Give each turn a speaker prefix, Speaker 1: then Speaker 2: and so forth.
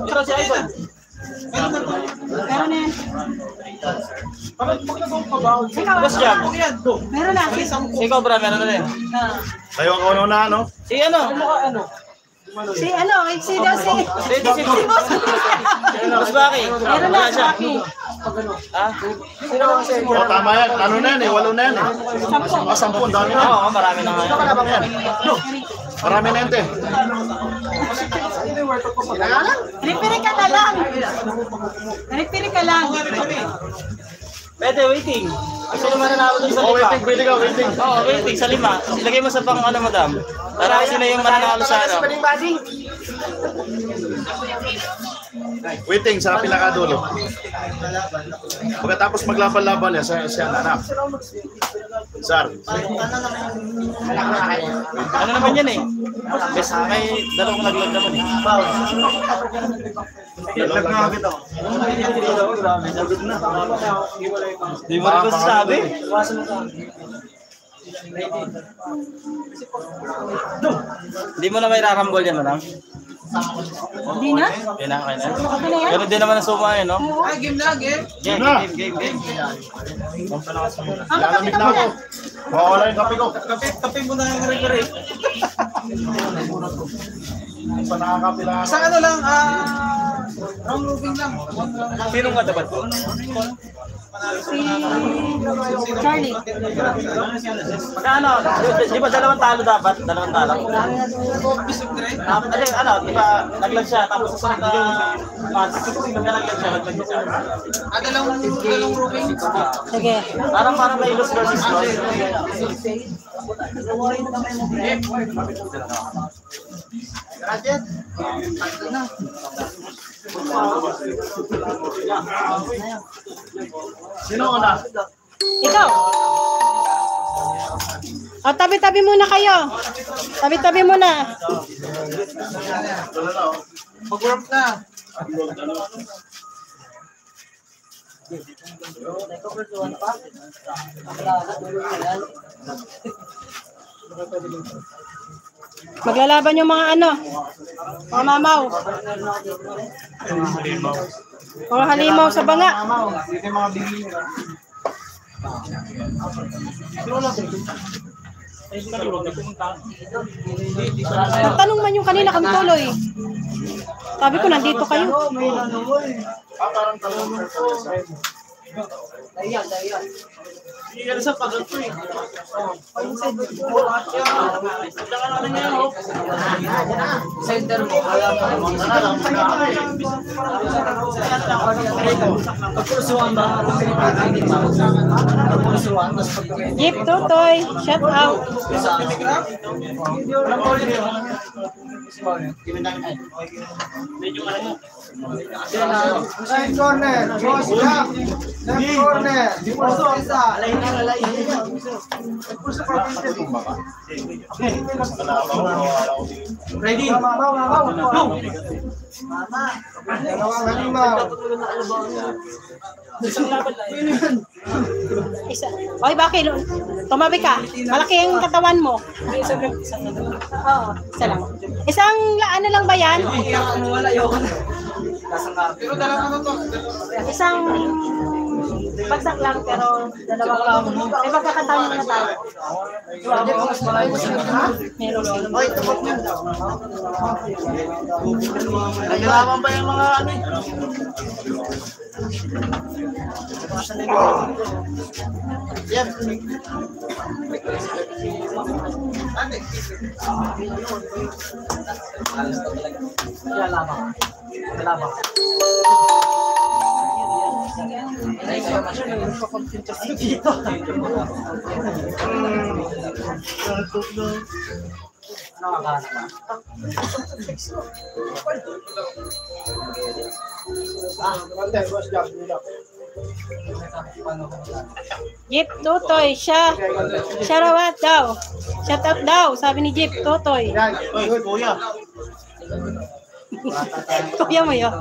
Speaker 1: Pero si Ivan.
Speaker 2: Meron na yan.
Speaker 1: Boss Jam.
Speaker 2: Meron na.
Speaker 1: Ikaw bra, meron na rin.
Speaker 3: Tayo ang kauno na, ano?
Speaker 1: Si ano?
Speaker 2: Si ano, si Josie.
Speaker 1: Si Boss Baki.
Speaker 2: Meron na, si Baki.
Speaker 1: Ha?
Speaker 3: O, tama yan. Ano na yan eh? 8 na yan eh. 10. Ang dami na.
Speaker 1: Oo, marami na nga.
Speaker 3: Marami na yan, te.
Speaker 2: Referee ka na lang. Referee ka lang.
Speaker 1: Pwede, waiting. Sino mananalo dun sa
Speaker 3: Oh,
Speaker 1: 5?
Speaker 3: waiting. Pwede ka, waiting.
Speaker 1: Oo, waiting sa 5. Ilagay mo sa pang ano, madam. Para sino yung mananalo sa ano.
Speaker 3: Waiting sa pinakadulo. Pagkatapos maglaban-laban yan, siya anak. Sir.
Speaker 1: Ano naman yan eh? Bes, may dalawang naglag naman eh. Di mo rin masasabi? Hindi mo na may rarambol yan, madam?
Speaker 2: Hindi na?
Speaker 1: Yan na, kaya na.
Speaker 2: Okay na yan?
Speaker 1: Pero di naman ang suma eh, no?
Speaker 4: Ay, game na, game.
Speaker 1: Game.
Speaker 2: Ang
Speaker 3: Lalamig
Speaker 2: kapit
Speaker 3: na ako. Mawawala yung kape ko.
Speaker 4: Kape mo na yung rin.
Speaker 3: Sa nakakape lang.
Speaker 4: Sa ano lang, round robin lang.
Speaker 1: Sinong katapat ko?
Speaker 2: Si Charlie.
Speaker 1: Magkano? Di ba dalawang talo dapat? Dalawang talo? Ano, di ba naglag siya, tapos sa sunod na naglag siya, naglag siya.
Speaker 4: Dalawang robin.
Speaker 2: Sige.
Speaker 1: Parang may lose versus loss.
Speaker 3: Sino una?
Speaker 2: Ikaw. O, tabi-tabi muna kayo. Tabi-tabi muna.
Speaker 4: Mag-warm na.
Speaker 2: Maglalaban yung mga ano. Mga mamaw. Mga halimaw sa banga. Nagtanong man yung kanina kami tuloy. Sabi ko, nandito kayo.
Speaker 3: Parang talong.
Speaker 1: Iyan sa pag-ito eh.
Speaker 4: Center mo. Pagpusuan ba? Pagpusuan.
Speaker 2: Jeep Tutoy, shout out.
Speaker 4: Right corner. Boss Jack. Left corner. Puso isa. Ready? Go!
Speaker 2: Isa. Oy, bakit? Tumabi ka. Malaki ang katawan mo. Oo, isa lang. Isang ano lang ba yan?
Speaker 4: Pero dalawa to.
Speaker 2: Isang bagsak lang pero dalawa lang. May pagkakataon na tayo. Meron sila.
Speaker 1: Naglaman ba yung mga ano eh? Yan.
Speaker 2: Jeep Tutoy, siya rawat daw. Shout out daw, sabi ni Jeep Tutoy.
Speaker 1: Oy, kuya.
Speaker 2: Kuya mo yun.